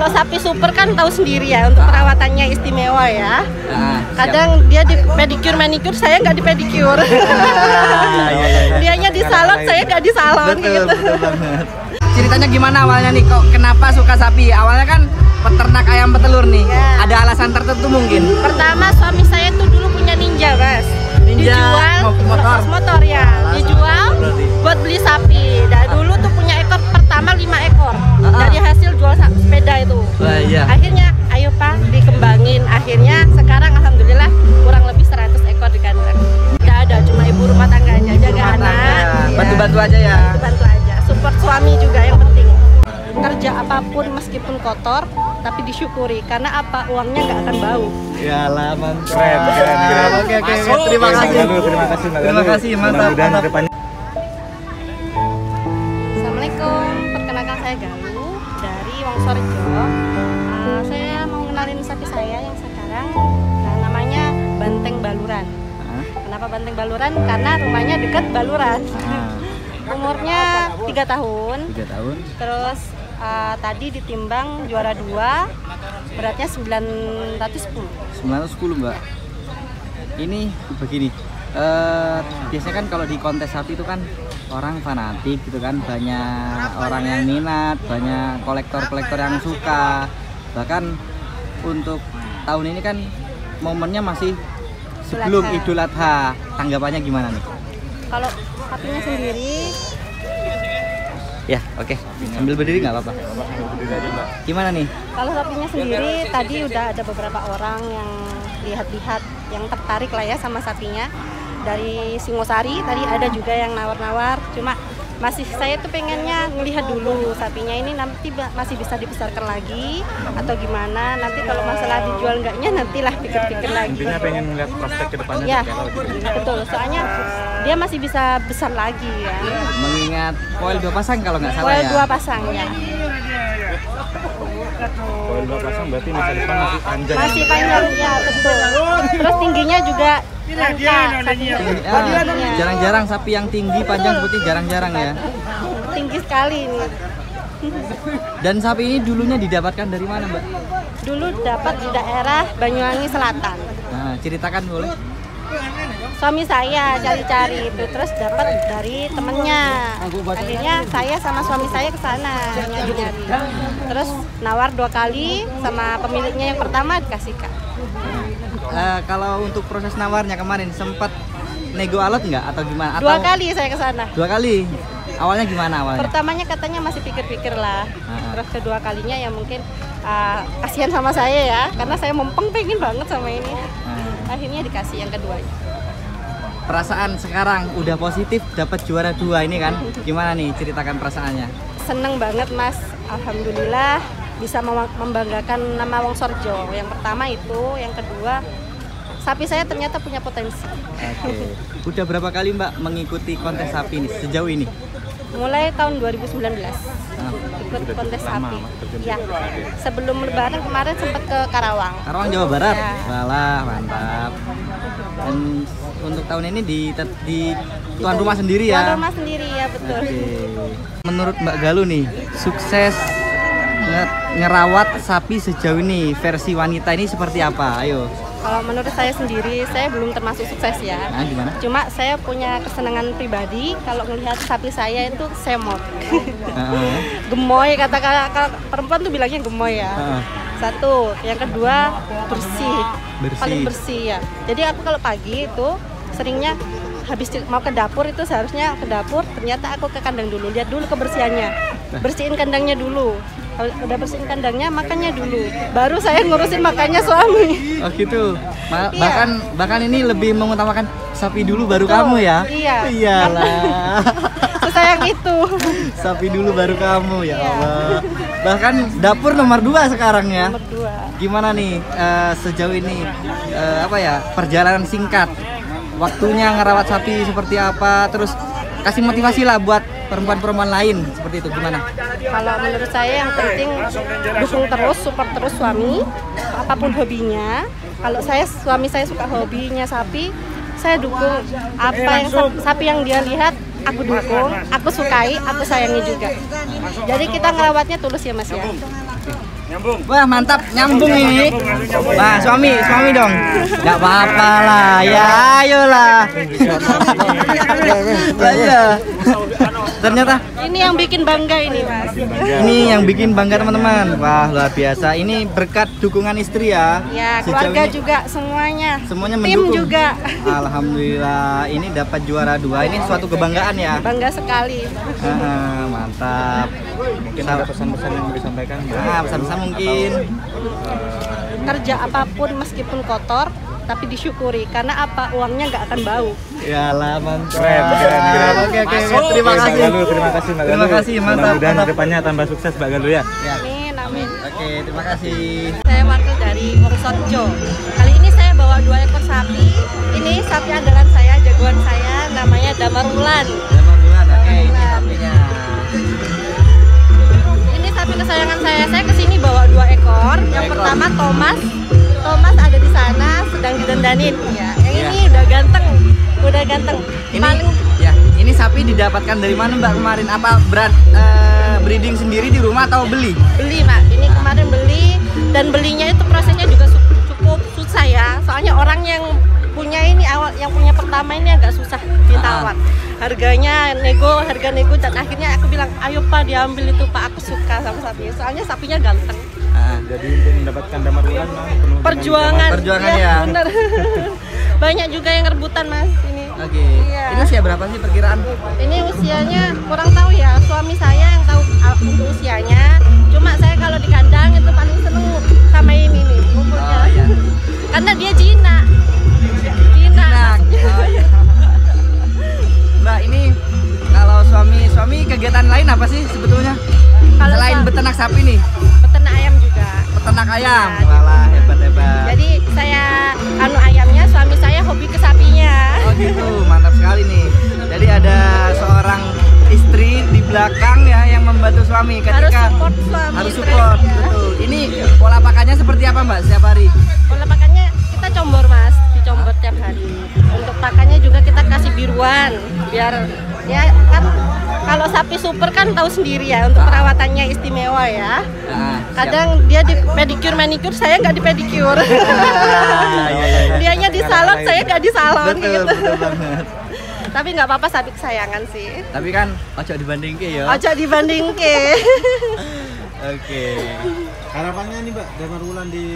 Kalau sapi super kan tahu sendiri ya, untuk perawatannya istimewa ya. Kadang dia di pedicure manicure, saya nggak di pedicure. Dianya di salon, saya nggak di salon. Betul, gitu. betul banget. Ceritanya gimana awalnya nih, kok kenapa suka sapi? Awalnya kan peternak ayam petelur nih. Ya. Ada alasan tertentu mungkin? Pertama suami saya tuh dulu punya Ninja, Mas. Ninja, Dijual motor. motor ya. Dijual buat beli sapi. Dan dulu tuh punya ekor pertama 5 ekor. Dari hasil jual sepeda itu. Iya. Akhirnya ayo Pak dikembangin. Akhirnya sekarang alhamdulillah kurang lebih 100 ekor di kandang. Nggak ada, cuma ibu rumah tangga aja, jaga anak. Bantu-bantu aja ya. Bantu aja. Support suami juga yang penting. Kerja apapun meskipun kotor tapi disyukuri karena apa, uangnya nggak akan bau. Iyalah, mantap. Keren. Oke. Terima kasih. Terima kasih, mantap. Assalamualaikum, perkenalkan saya Galuh dari Wonosorejo. Saya mau kenalin sapi saya yang sekarang, namanya Banteng Baluran. Kenapa Banteng Baluran? Karena rumahnya dekat Baluran. Umurnya 3 tahun. 3 tahun. Terus tadi ditimbang juara 2, beratnya 910. 910 Mbak. Ini begini, biasanya kan kalau di kontes sapi itu kan orang fanatik gitu kan, banyak orang yang minat, banyak kolektor-kolektor yang suka. Bahkan untuk tahun ini kan momennya masih sebelum Idul Adha. Tanggapannya gimana nih? Kalau sapinya sendiri, ya oke. Sambil berdiri nggak apa-apa. Gimana nih? kalau sapinya sendiri tadi udah ada beberapa orang yang lihat-lihat, yang tertarik lah ya sama sapinya. Dari Singosari tadi ada juga yang nawar-nawar, cuma saya tuh pengennya ngelihat dulu sapinya ini nanti masih bisa dibesarkan lagi atau gimana. Nanti kalau masalah dijual enggaknya nantilah pikir-pikir lagi. Intinya pengen ngeliat prospek ke depannya. Ya, betul. Soalnya dia masih bisa besar lagi ya. Mengingat poil 2 pasang kalau nggak salah Poil ya. 2 pasang ya. Poil 2 pasang berarti masa depan masih panjang. Masih panjang ya, betul. Terus tingginya juga langka sapinya. Jarang-jarang sapi yang tinggi panjang seperti jarang-jarang ya. Tinggi sekali ini. Dan sapi ini dulunya didapatkan dari mana Mbak? Dulu dapat di daerah Banyuwangi Selatan. Nah, ceritakan boleh. Suami saya cari-cari itu, terus dapat dari temennya. Akhirnya saya sama suami saya ke sana nyari-nyari. Terus nawar 2 kali sama pemiliknya yang pertama dikasihkan. Kalau untuk proses nawarnya kemarin sempat nego alot nggak atau gimana? 2 kali saya ke sana. 2 kali. Awalnya gimana awalnya? Pertamanya katanya masih pikir-pikir lah. Terus kedua kalinya ya mungkin kasihan sama saya ya, karena saya pengen banget sama ini. Akhirnya dikasih yang keduanya. Perasaan sekarang udah positif dapat juara 2 ini kan? Gimana nih, ceritakan perasaannya? Seneng banget Mas, alhamdulillah bisa membanggakan nama Wonosorejo. Yang pertama itu, yang kedua sapi saya ternyata punya potensi. Oke. Udah berapa kali Mbak mengikuti kontes sapi ini sejauh ini? Mulai tahun 2019 ikut kontes sapi. Ya. Sebelum Lebaran kemarin sempat ke Karawang. Karawang Jawa Barat. Ya. Walah, mantap. Dan untuk tahun ini di tuan rumah sendiri ya. Tuan rumah sendiri ya, betul. Oke. Menurut Mbak Galuh nih, sukses ngerawat sapi sejauh ini versi wanita ini seperti apa? Ayo. Kalau menurut saya sendiri, saya belum termasuk sukses ya. Nah, gimana? Cuma saya punya kesenangan pribadi kalau melihat sapi saya itu semok. Gemoy, kata perempuan tuh bilangnya gemoy ya. Satu, yang kedua bersih. Paling bersih ya. Jadi aku kalau pagi itu seringnya habis mau ke dapur itu seharusnya ke dapur, ternyata aku ke kandang dulu, lihat dulu kebersihannya. Bersihin kandangnya dulu. Kalau udah bersihin kandangnya, makannya dulu. Baru saya ngurusin makannya suami. Oh gitu. Bahkan ini lebih mengutamakan sapi dulu baru kamu ya? Iya. Iyalah. Sesayang itu. Sapi dulu baru kamu ya Allah. Bahkan dapur nomor 2 sekarang ya. Nomor 2. Gimana nih sejauh ini perjalanan singkat? Waktunya ngerawat sapi seperti apa? Terus kasih motivasi lah buat perempuan-perempuan lain seperti itu, gimana? Kalau menurut saya yang penting dukung terus, support terus suami apapun hobinya. Kalau suami saya suka hobinya sapi, saya dukung apa yang sapi yang dia lihat aku dukung, aku sukai, aku sayangi juga. Jadi kita ngerawatnya tulus ya Mas ya. Wah mantap, nyambung ini. Nah suami dong. Gak apa-apa lah, ya ayolah. Iya. Ternyata ini yang bikin bangga ini Mas. Ini yang bikin bangga teman-teman. Wah luar biasa. Ini berkat dukungan istri ya. Ya keluarga juga semuanya. Semuanya tim mendukung. juga. Alhamdulillah. Ini dapat juara 2. Ini suatu kebanggaan ya. Bangga sekali. Mantap. Mungkin ada pesan-pesan yang mau disampaikan. Pesan-pesan mungkin. Kerja apapun meskipun kotor tapi disyukuri karena apa, uangnya nggak akan bau. Yalah mantap. Keren. Oke. Terima kasih. Terima kasih Mbak Galuh. Terima kasih, mantap. Mudah-mudahan kedepannya tambah sukses Mbak Galuh ya. Amin. Oke, terima kasih. Saya wakil dari Wongsotjo. Kali ini saya bawa 2 ekor sapi. Ini sapi andalan saya, jagoan saya, namanya Damar Wulan. Oke, ini sapinya. Ini sapi kesayangan saya. Saya kesini bawa 2 ekor. Yang pertama Thomas ada di sana sedang didandanin. Ya, yang ini udah ganteng. Ini sapi didapatkan dari mana Mbak kemarin? Apa breeding sendiri di rumah atau beli? Beli Mbak. Ini kemarin beli dan belinya itu prosesnya juga cukup susah ya. Soalnya orang yang punya ini yang punya pertama ini agak susah ditawar. Harga nego dan akhirnya aku bilang, "Ayo Pak, diambil itu Pak, aku suka sama sapinya." Soalnya sapinya ganteng. Jadi untuk mendapatkan Damar Wulan penuh Perjuangan ya. Bener. Banyak juga yang rebutan Mas ini. Oke. Iya. Ini usia berapa sih perkiraan? Ini usianya kurang tahu ya, suami saya yang tahu untuk usianya. Cuma saya kalau di kandang itu paling seneng sama ini nih umurnya. Oh, iya. Karena dia jinak. Oh, iya. Mbak, ini kalau suami kegiatan lain apa sih sebetulnya? Kalau Selain beternak sapi nih, peternak ayam juga. peternak ayam. Nah, Walah, hebat. Jadi saya ayamnya, suami saya hobi ke sapinya. Oh gitu, mantap sekali nih. Jadi ada seorang istri di belakang ya yang membantu suami Harus ketika support suami. harus support. Ya. Betul. Ini pola pakannya seperti apa Mbak setiap hari? Pola pakannya kita combor Mas, dicombor tiap hari. Untuk pakannya juga kita kasih biruan biar ya kan kalau sapi super kan tahu sendiri ya untuk perawatannya istimewa ya. Kadang dia di pedicure manicure, saya nggak di pedicure. Dianya di salon, saya nggak di salon. Betul, gitu. betul banget. Tapi nggak apa-apa, sapi kesayangan sih. Tapi kan ojo dibandingke ya. Ojo dibandingke. Oke. Harapannya nih Mbak, Damar Wulan di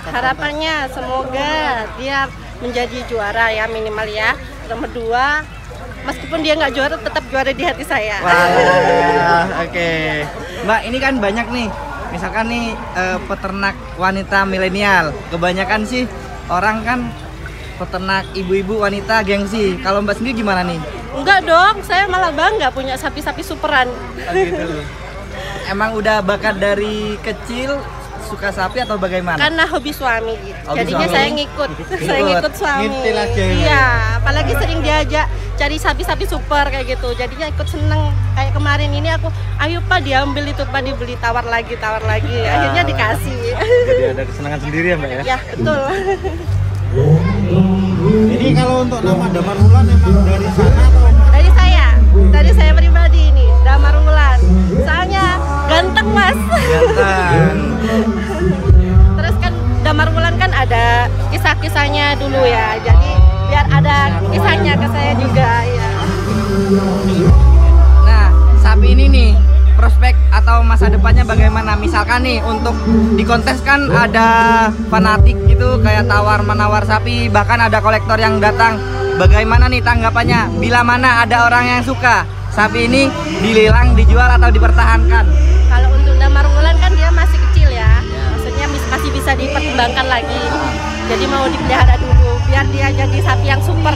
Harapannya semoga dia menjadi juara ya minimal ya. Nomor 2, meskipun dia nggak juara tetap juara di hati saya. Wah, oke. Mbak, ini kan banyak nih. Misalkan nih peternak wanita milenial. Kebanyakan sih orang kan peternak ibu-ibu wanita gengsi. Kalau Mbak sendiri gimana nih? Enggak dong, saya malah bangga punya sapi-sapi superan. Oh, gitu. Emang udah bakat dari kecil suka sapi atau bagaimana? Karena hobi suami gitu. Hobi Jadinya suami. saya ngikut. Saya ngikut suami. Ngintil aja. Iya, apalagi sering diajak cari sapi-sapi super kayak gitu. Jadinya ikut seneng. Kayak kemarin ini aku, "Ayo Pak, diambil itu Pak, dibeli, tawar lagi." Akhirnya dikasih. Jadi ada kesenangan sendiri ya Mbak ya? Ya, betul. Ini kalau untuk nama Damar Wulan emang dari sana atau? Dari saya pribadi ini, Damar Wulan. Soalnya ganteng Mas. Ganteng. Terus kan Damar Wulan kan ada kisah-kisahnya dulu ya. Jadi biar ada kisahnya ke saya juga ya. Nah, sapi ini nih prospek atau masa depannya bagaimana? Misalkan nih untuk di kontes kan ada fanatik gitu kayak tawar-menawar sapi, bahkan ada kolektor yang datang. Bagaimana nih tanggapannya? Bila mana ada orang yang suka sapi ini dilelang, dijual atau dipertahankan? Kalau untuk Damar Wulan kan dia masih kecil ya. Maksudnya masih bisa dipertimbangkan lagi. Jadi mau dipelihara dulu biar dia jadi sapi yang super.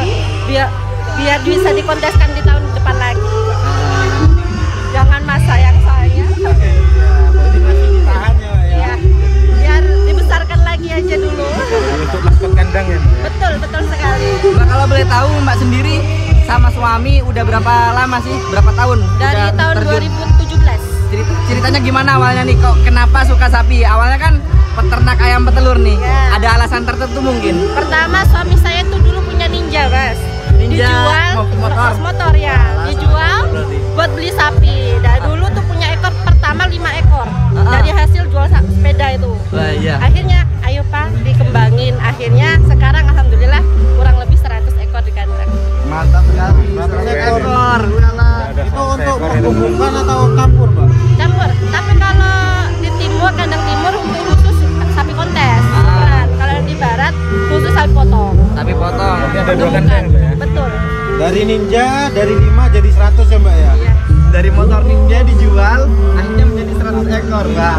Biar bisa dikonteskan di tahun depan lagi. Jangan Mas sayang saya. Berarti masih ditahan ya Mbak ya? Ya, biar dibesarkan lagi aja dulu. Untuk maskot kandang ya Mbak? Betul sekali. Mbak, kalau boleh tahu Mbak sendiri sama suami udah berapa lama sih? Berapa tahun? Dari udah tahun terjun? 2017. Ceritanya gimana awalnya nih? Kok kenapa suka sapi? Awalnya kan peternak ayam petelur nih. Ya. Ada alasan tertentu mungkin? Pertama suami saya tuh dulu punya ninja Mas. Ninja. dijual motor ya, dijual buat beli sapi. Dari dulu tuh punya ekor pertama 5 ekor. Dari hasil jual sepeda itu. Akhirnya ayo Pak dikembangin. Akhirnya sekarang alhamdulillah kurang lebih 100 ekor di kandang. Mantap sekali. 100 ekor. Itu untuk pembukaan atau campur, Mbak? Campur. Tapi kalau di timur, kandang timur untuk khusus sapi kontes. Kalau di barat khusus sapi potong. Sapi potong. Ada 2 kandang ya? Betul. Dari Ninja dari 5 jadi 100 ya, Mbak ya? Iya. Dari motor Ninja dijual akhirnya menjadi 100 ekor, Mbak.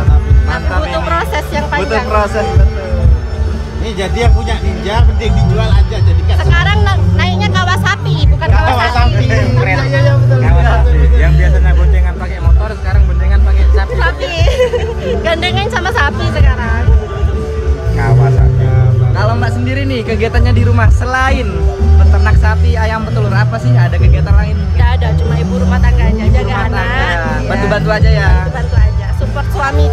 Mantap. Butuh proses yang panjang. Butuh proses, betul. Ini jadi yang punya Ninja mending dijual aja jadikan. Sekarang naiknya Kawasaki, bukan Kawasaki. Keren. Iya, betul. Yang biasanya boncengan pakai motor sekarang boncengan pakai sapi. Sapi. Gandengan sama sapi sekarang. Kawasaki. Kalau Mbak sendiri nih kegiatannya di rumah selain beternak sapi, ayam, petelur, apa sih? Ada kegiatan lain? Nggak ada, cuma ibu rumah tangga aja, jaga Rumah anak. tangga. Iya. Bantu-bantu aja ya. Bantu aja, support suami